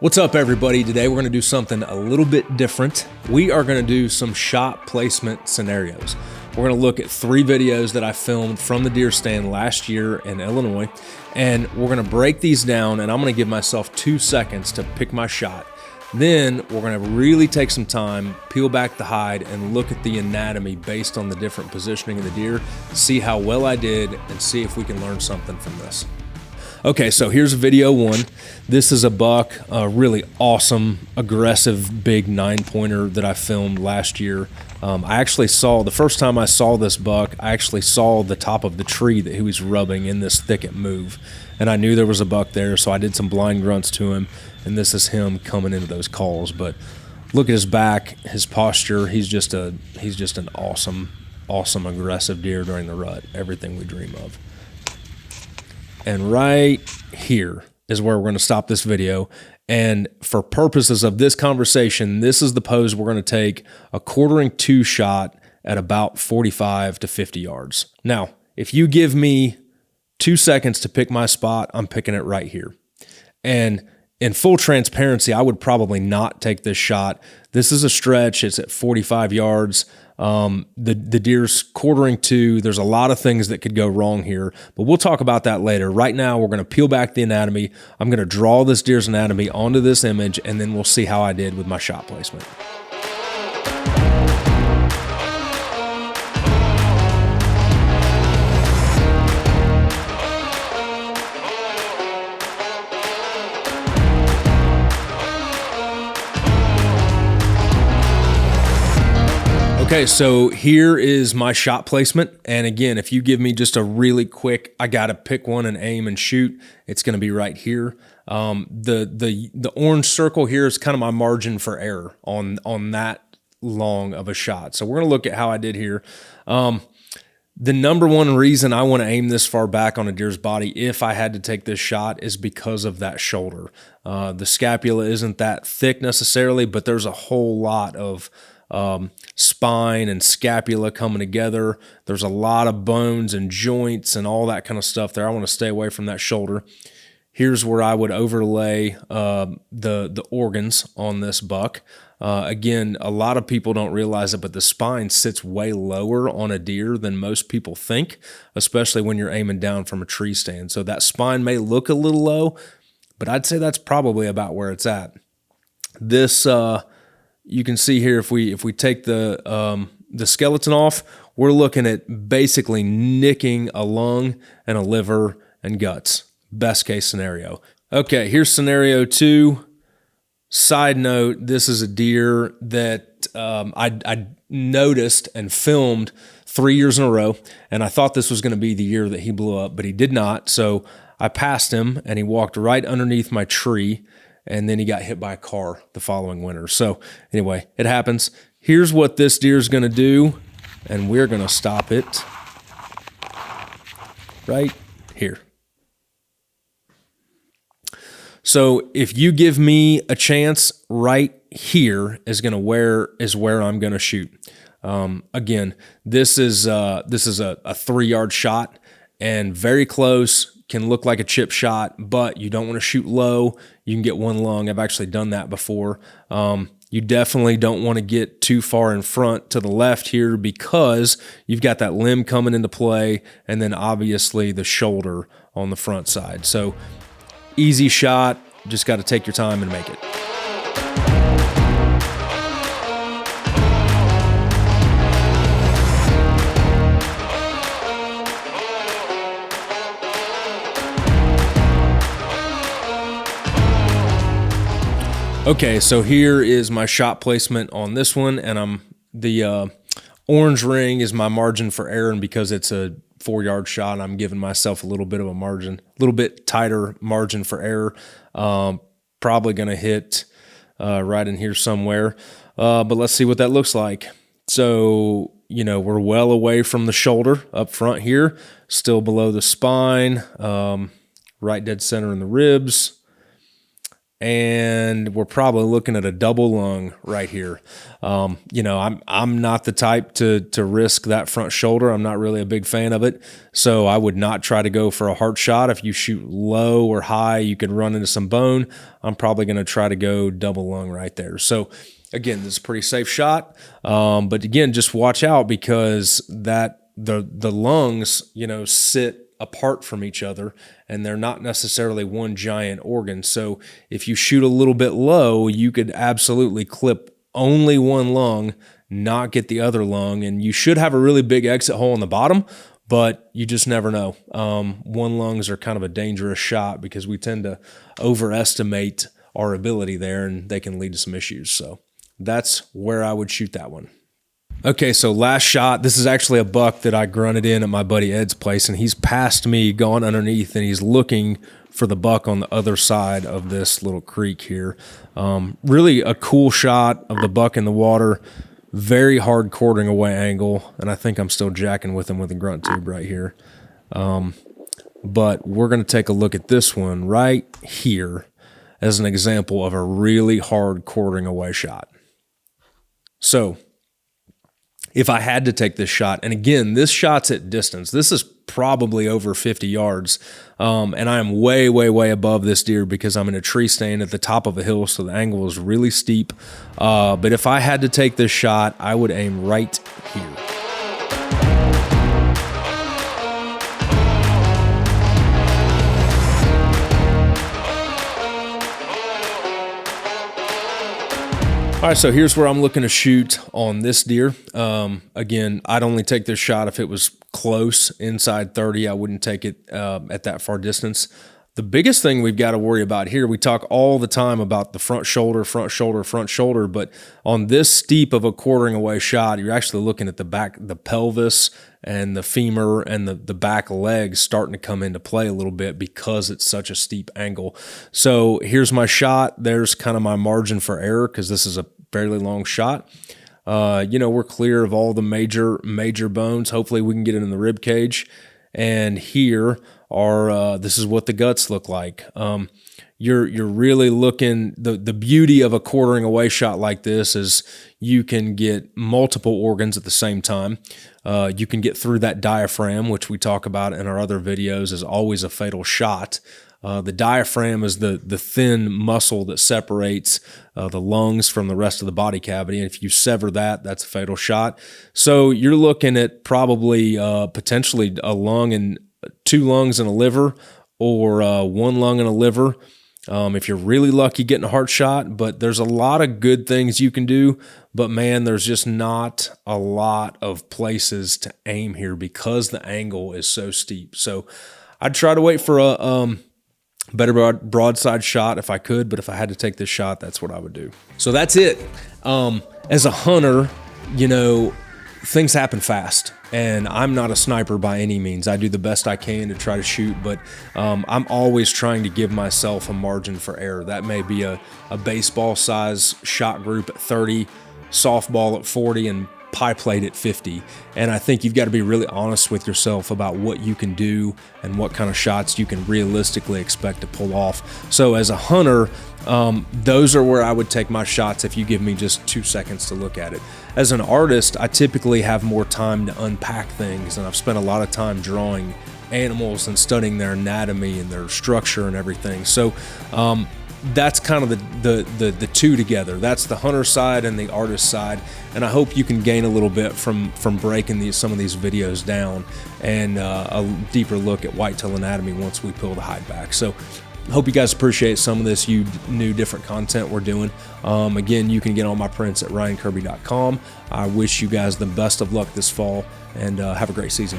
What's up, everybody? Today we're going to do something a little bit different. We are going to do some shot placement scenarios. We're going to look at 3 videos that I filmed from the deer stand last year in Illinois, and we're going to break these down, and I'm going to give myself 2 seconds to pick my shot. Then we're going to really take some time, peel back the hide, and look at the anatomy based on the different positioning of the deer, see how well I did, and see if we can learn something from this. Okay, so here's video 1. This is a buck, a really awesome, aggressive, big 9-pointer that I filmed last year. I actually saw, the first time I saw this buck, I actually saw the top of the tree that he was rubbing in this thicket move. And I knew there was a buck there, so I did some blind grunts to him, and this is him coming into those calls. But look at his back, his posture. He's just an awesome, aggressive deer during the rut. Everything we dream of. And right here is where we're going to stop this video. And for purposes of this conversation, this is the pose we're going to take, a quartering 2 shot at about 45 to 50 yards. Now, if you give me 2 seconds to pick my spot, I'm picking it right here. And in full transparency, I would probably not take this shot. This is a stretch. It's at 45 yards. The deer's quartering 2. There's a lot of things that could go wrong here, but we'll talk about that later. Right now, we're going to peel back the anatomy. I'm going to draw this deer's anatomy onto this image, and then we'll see how I did with my shot placement. Okay, so here is my shot placement. And again, if you give me just a really quick, I got to pick one and aim and shoot, it's going to be right here. The orange circle here is kind of my margin for error on that long of a shot. So we're going to look at how I did here. The number one reason I want to aim this far back on a deer's body if I had to take this shot is because of that shoulder. The scapula isn't that thick necessarily, but there's a whole lot of spine and scapula coming together. There's a lot of bones and joints and all that kind of stuff there. I want to stay away from that shoulder. Here's where I would overlay the organs on this buck. Again, a lot of people don't realize it, but the spine sits way lower on a deer than most people think, especially when you're aiming down from a tree stand. So that spine may look a little low, but I'd say that's probably about where it's at. This you can see here, if we take the skeleton off, we're looking at basically nicking a lung and a liver and guts. Best case scenario. Okay, here's scenario 2. Side note, this is a deer that I noticed and filmed 3 years in a row, and I thought this was going to be the year that he blew up, but he did not. So I passed him, and he walked right underneath my tree, and then he got hit by a car the following winter. So anyway, it happens. Here's what this deer is going to do, and we're going to stop it right here. So if you give me a chance, right here is where I'm going to shoot. Again, this is a 3-yard shot and very close. Can look like a chip shot, but you don't want to shoot low. You can get one lung. I've actually done that before. You definitely don't want to get too far in front to the left here because you've got that limb coming into play and then obviously the shoulder on the front side. So easy shot, just got to take your time and make it. Okay, so here is my shot placement on this one, and the orange ring is my margin for error, and because it's a 4-yard shot, I'm giving myself a little bit of a margin, a little bit tighter margin for error. Probably going to hit right in here somewhere, but let's see what that looks like. So, we're well away from the shoulder up front here, still below the spine, right dead center in the ribs. and we're probably looking at a double lung right here. You know, I'm not the type to risk that front shoulder. I'm not really a big fan of it, so I would not try to go for a heart shot. If you shoot low or high, you could run into some bone. I'm probably going to try to go double lung right there. So again, this is a pretty safe shot, but again, just watch out because the lungs, you know, sit apart from each other and they're not necessarily one giant organ. So if you shoot a little bit low, you could absolutely clip only one lung, not get the other lung, and you should have a really big exit hole in the bottom, but you just never know. One lungs are kind of a dangerous shot because we tend to overestimate our ability there and they can lead to some issues. So that's where I would shoot that one. Okay, so last shot, this is actually a buck that I grunted in at my buddy Ed's place, and he's past me, gone underneath, and he's looking for the buck on the other side of this little creek here. Really a cool shot of the buck in the water, very hard quartering away angle, and I think I'm still jacking with him with a grunt tube right here. But we're going to take a look at this one right here as an example of a really hard quartering away shot. So if I had to take this shot, and again, this shot's at distance. This is probably over 50 yards, and I am way, way, way above this deer because I'm in a tree stand at the top of a hill, so the angle is really steep. But if I had to take this shot, I would aim right here. All right, so here's where I'm looking to shoot on this deer. Again, I'd only take this shot if it was close, inside 30. I wouldn't take it at that far distance. The biggest thing we've got to worry about here, we talk all the time about the front shoulder, front shoulder, front shoulder, but on this steep of a quartering away shot, you're actually looking at the back, the pelvis and the femur and the back legs starting to come into play a little bit because it's such a steep angle. So here's my shot. There's kind of my margin for error because this is a fairly long shot. You know, we're clear of all the major bones. Hopefully we can get it in the rib cage. And here are, this is what the guts look like. You're really looking, the beauty of a quartering away shot like this is you can get multiple organs at the same time. You can get through that diaphragm, which we talk about in our other videos, is always a fatal shot. The diaphragm is the thin muscle that separates the lungs from the rest of the body cavity. And if you sever that, that's a fatal shot. So you're looking at probably potentially a lung and two lungs and a liver, or one lung and a liver. If you're really lucky getting a heart shot, but there's a lot of good things you can do, but man, there's just not a lot of places to aim here because the angle is so steep. So I'd try to wait for a better broadside shot if I could, but if I had to take this shot, that's what I would do. So that's it. As a hunter, you know, things happen fast, and I'm not a sniper by any means. I do the best I can to try to shoot, but I'm always trying to give myself a margin for error. That may be a baseball size shot group at 30, softball at 40, and pie plate at 50. And I think you've got to be really honest with yourself about what you can do and what kind of shots you can realistically expect to pull off. So as a hunter, those are where I would take my shots if you give me just 2 seconds to look at it. As an artist, I typically have more time to unpack things, and I've spent a lot of time drawing animals and studying their anatomy and their structure and everything. So that's kind of the two together. That's the hunter side and the artist side, and I hope you can gain a little bit from breaking some of these videos down and a deeper look at whitetail anatomy once we peel the hide back. So I hope you guys appreciate some of this new different content we're doing. Again, you can get all my prints at ryankirby.com. I wish you guys the best of luck this fall, and have a great season.